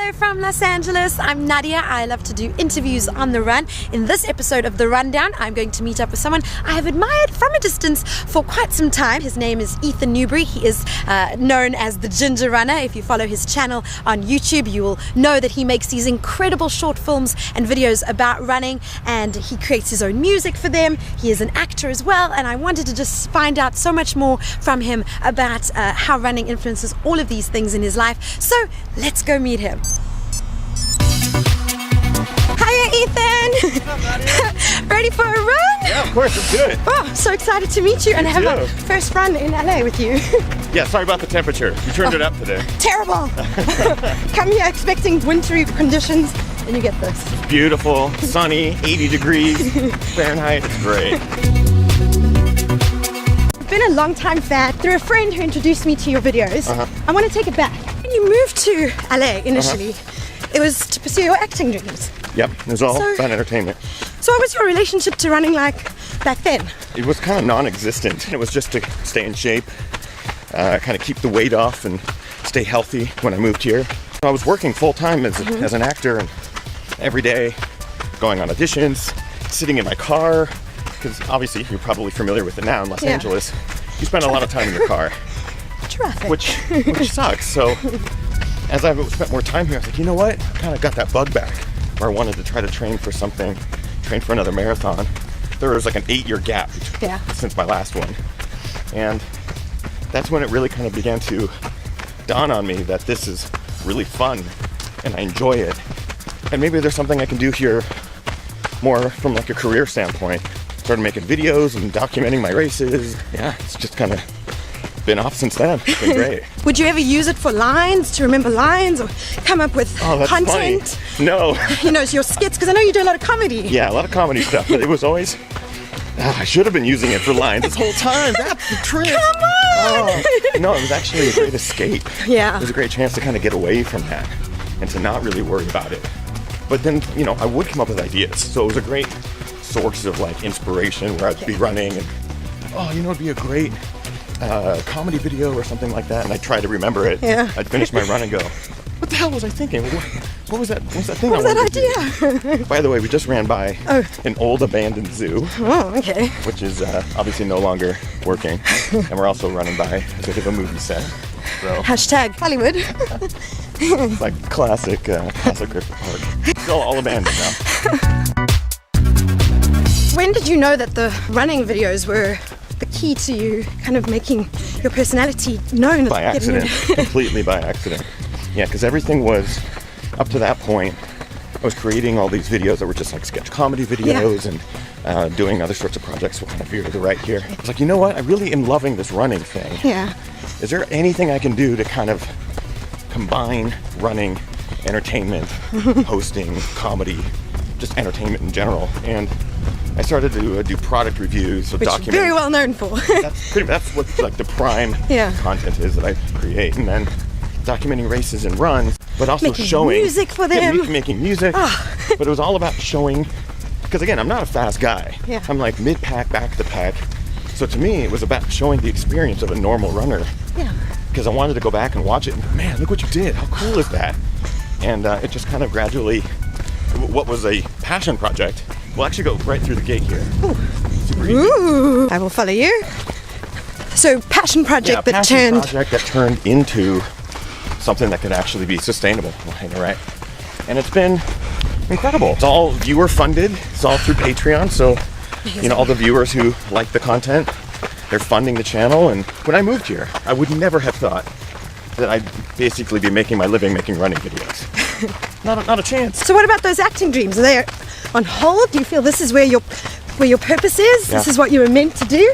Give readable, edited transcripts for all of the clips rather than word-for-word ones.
Hello from Los Angeles. I'm Nadia. I love to do interviews on the run. In this episode of The Rundown, I'm going to meet up with someone I have admired from a distance for quite some time. His name is Ethan Newbury. He is known as the Ginger Runner. If you follow his channel on YouTube, you will know that he makes these incredible short films and videos about running, and he creates his own music for them. He is an actor as well, and I wanted to just find out so much more from him about how running influences all of these things in his life. So let's go meet him. Hiya, Ethan! Ready for a run? Yeah, of course, let's do it. Oh, so excited to meet you and have my first run in LA with you. Yeah, sorry about the temperature. You turned it up today. Terrible! Come here expecting wintry conditions and you get this. It's beautiful, sunny, 80 degrees Fahrenheit. It's great. I've been a long time fan through a friend who introduced me to your videos. I want to take it back. When you moved to LA initially, it was to pursue your acting dreams. Yep, it was all about entertainment. So what was your relationship to running like back then? It was kind of non-existent. It was just to stay in shape, kind of keep the weight off and stay healthy when I moved here. I was working full-time as an actor, and every day going on auditions, sitting in my car, because obviously you're probably familiar with it now in Los Angeles. You spend a lot of time in your car. Traffic. Which sucks. So as I spent more time here, I was like, you know what? I kind of got that bug back where I wanted to try to train for something, train for another marathon. There was like an 8-year gap since my last one. And that's when it really kind of began to dawn on me that this is really fun and I enjoy it. And maybe there's something I can do here more from like a career standpoint. Started making videos and documenting my races. Yeah, it's just kind of been off since then. It's been great. Would you ever use it for lines, to remember lines, or come up with content? Funny. No. You know, your skits, because I know you do a lot of comedy. Yeah, a lot of comedy stuff, but it was always, I should have been using it for lines this whole time. That's the trick. Come on! No, it was actually a great escape. Yeah. It was a great chance to kind of get away from that and to not really worry about it. But then, you know, I would come up with ideas. So it was a great source of like inspiration where I'd be running and, you know, it'd be a great comedy video or something like that, and I'd try to remember it. Yeah. I'd finish my run and go, what the hell was I thinking? What was that thing? What was that idea? By the way, we just ran by an old abandoned zoo. Oh, okay. Which is obviously no longer working. And we're also running by a bit of a movie set. So Hashtag Hollywood. it's like classic Griffith Park. It's all abandoned now. When did you know that the running videos were the key to you kind of making your personality known? By accident. Completely by accident. Yeah, because everything was, up to that point, I was creating all these videos that were just like sketch comedy videos and doing other sorts of projects. We'll kind of veer to the right here. I was like, you know what? I really am loving this running thing. Yeah. Is there anything I can do to kind of combine running, entertainment, hosting, comedy, just entertainment in general? And I started to do product reviews, so which you're very well known for. that's what like the prime content is that I create, and then documenting races and runs, but also making showing music for them. Making music. But it was all about showing, because again, I'm not a fast guy. Yeah. I'm like mid-pack, back to pack. So to me, it was about showing the experience of a normal runner. Yeah. Because I wanted to go back and watch it and go, man, look what you did. How cool is that? And it just kind of gradually, what was a passion project, we'll actually go right through the gate here. Ooh. Super easy. Ooh. I will follow you. So passion project that turned into something that could actually be sustainable. Right. And it's been incredible. It's all viewer funded. It's all through Patreon. So, you know, all the viewers who like the content, they're funding the channel. And when I moved here, I would never have thought that I'd basically be making my living making running videos. Not a chance. So what about those acting dreams? Are they on hold? Do you feel this is where your purpose is? Yeah. This is what you were meant to do?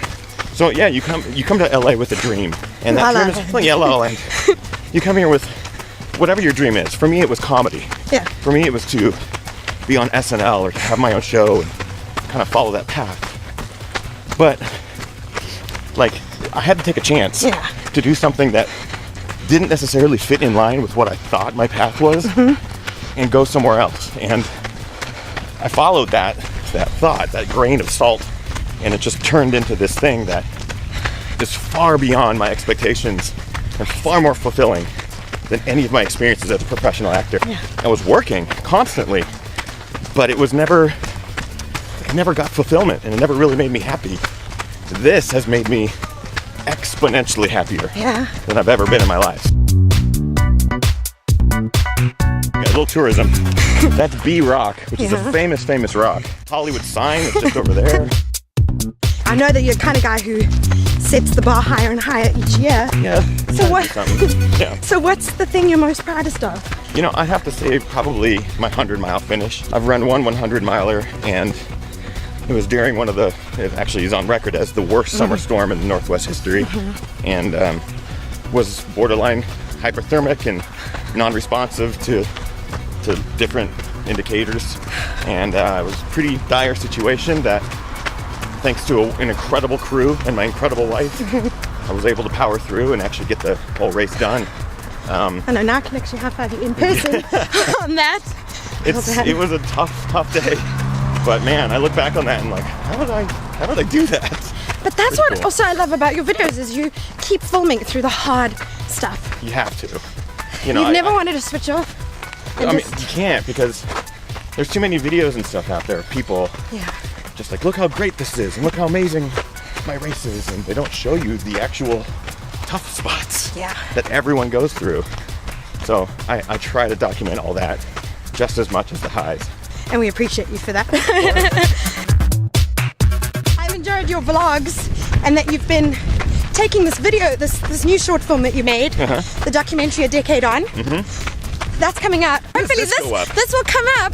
So yeah, you come to LA with a dream, and that dream is La La. You come here with whatever your dream is. For me, it was comedy. Yeah. For me, it was to be on SNL or to have my own show and kind of follow that path. But like, I had to take a chance to do something that didn't necessarily fit in line with what I thought my path was, and go somewhere else. And I followed that thought, that grain of salt, and it just turned into this thing that is far beyond my expectations and far more fulfilling than any of my experiences as a professional actor. Yeah. I was working constantly, but it never got fulfillment, and it never really made me happy. This has made me exponentially happier than I've ever been in my life. Yeah, a little tourism. That's B Rock, which is a famous rock. Hollywood sign is just over there. I know that you're the kind of guy who sets the bar higher and higher each year. Yeah. So what's the thing you're most proudest of? You know, I have to say probably my 100-mile finish. I've run one 100-miler, and it was during one of the, it actually is on record as the worst summer storm in the Northwest history, and was borderline hypothermic and non-responsive to different indicators, and it was a pretty dire situation that, thanks to an incredible crew and my incredible wife, I was able to power through and actually get the whole race done. I know, now I can actually high-five you in person on that. It was a tough day, but man, I look back on that and like, how did I do that? But that's what cool. Also I love about your videos is you keep filming through the hard stuff. You have to. You've never wanted to switch off? I mean, you can't, because there's too many videos and stuff out there of people just like, look how great this is and look how amazing my race is, and they don't show you the actual tough spots that everyone goes through. So I try to document all that just as much as the highs. And we appreciate you for that. I've enjoyed your vlogs, and that you've been taking this video, this new short film that you made, the documentary A Decade On. That's coming out. Hopefully this will come up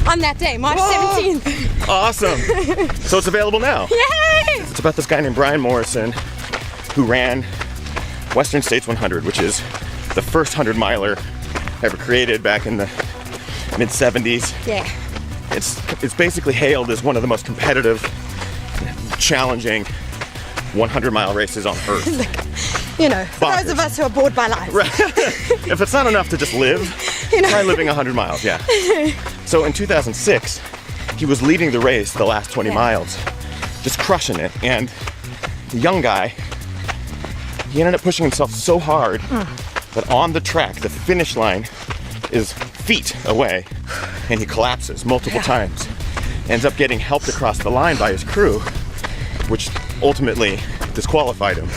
on that day, March 17th. Awesome. So it's available now. Yay! It's about this guy named Brian Morrison who ran Western States 100, which is the first 100-miler ever created back in the mid-70s. Yeah. It's basically hailed as one of the most competitive, challenging 100-mile races on Earth. You know, for those of us who are bored by life. Right. If it's not enough to just live, try living 100 miles, So in 2006, he was leading the race the last 20 miles, just crushing it. And the young guy, he ended up pushing himself so hard that on the track, the finish line is feet away, and he collapses multiple times. Ends up getting helped across the line by his crew, which ultimately disqualified him.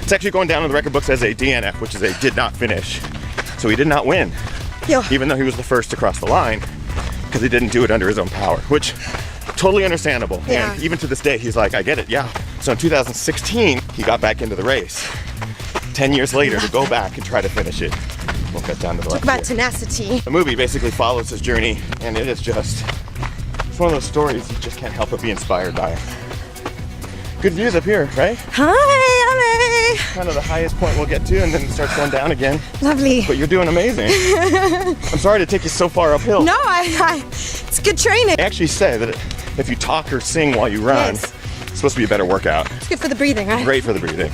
It's actually going down in the record books as a DNF, which is a did not finish. So he did not win, even though he was the first to cross the line, because he didn't do it under his own power, which totally understandable. And even to this day, he's like, I get it, So in 2016, he got back into the race. 10 years later to go back and try to finish it. We'll get down to the Talk about tenacity. The movie basically follows his journey, and it is just, it's one of those stories you just can't help but be inspired by. Good views up here, right? Hi, Kind of the highest point we'll get to, and then it starts going down again. Lovely. But you're doing amazing. I'm sorry to take you so far uphill. No, it's good training. They actually say that if you talk or sing while you run, it's supposed to be a better workout. It's good for the breathing, right? Great for the breathing.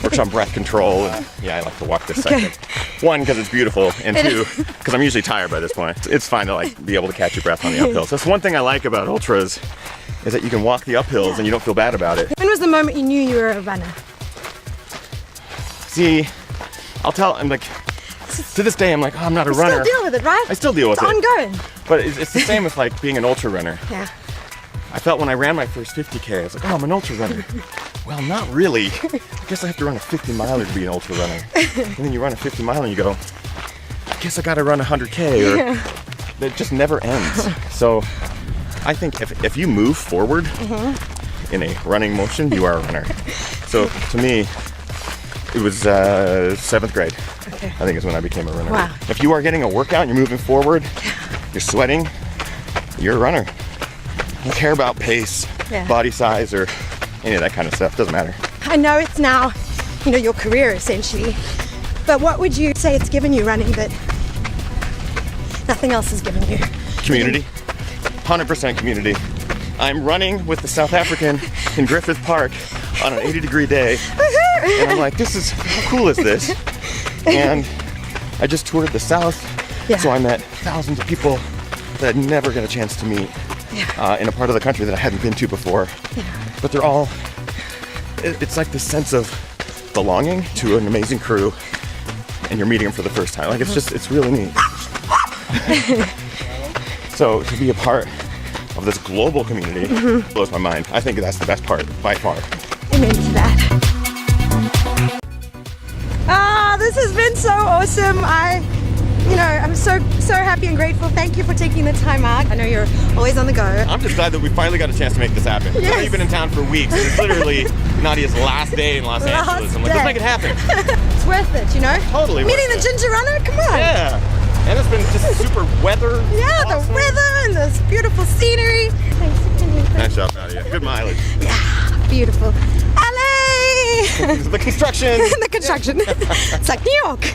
Works on breath control. And, I like to walk this second. One, because it's beautiful, and two, because I'm usually tired by this point. It's fine to like be able to catch your breath on the uphills. That's one thing I like about ultras, is that you can walk the uphills and you don't feel bad about it. When was the moment you knew you were a runner? See, I'm like, to this day, I'm like, I'm not a runner. You still deal with it, right? I still deal with it. It's ongoing. But it's the same with like being an ultra runner. Yeah. I felt when I ran my first 50K, I was like, I'm an ultra runner. Well, not really. I guess I have to run a 50-miler to be an ultra runner. And then you run a 50-mile and you go, I guess I got to run 100K, or it just never ends. So I think if you move forward in a running motion, you are a runner. So to me, it was 7th grade. I think is when I became a runner. Wow. If you are getting a workout and you're moving forward, you're sweating, you're a runner. I don't care about pace, body size, or any of that kind of stuff. Doesn't matter. I know it's now, your career essentially. But what would you say it's given you running that nothing else has given you? Community. 100% community. I'm running with the South African in Griffith Park on an 80-degree day. And I'm like, how cool is this? And I just toured the South. So I met thousands of people that I'd never get a chance to meet in a part of the country that I hadn't been to before. But they're all, it's like this sense of belonging to an amazing crew and you're meeting them for the first time. Like it's really neat. So to be a part of this global community blows my mind. I think that's the best part by far. Amen to that. This has been so awesome. I'm so happy and grateful. Thank you for taking the time out. I know you're always on the go. I'm just glad that we finally got a chance to make this happen. Yes. I know you've been in town for weeks. It's literally Nadia's last day in Los Angeles. I'm like, let's make it happen. It's worth it, you know? Totally Meeting the worth it. ginger runner, come on. Yeah. And it's been just super weather. Yeah, awesome. the weather and this beautiful scenery. Thanks for coming. Nice job, Nadia. Good mileage. Yeah, beautiful. LA! The construction. The construction. It's like New York.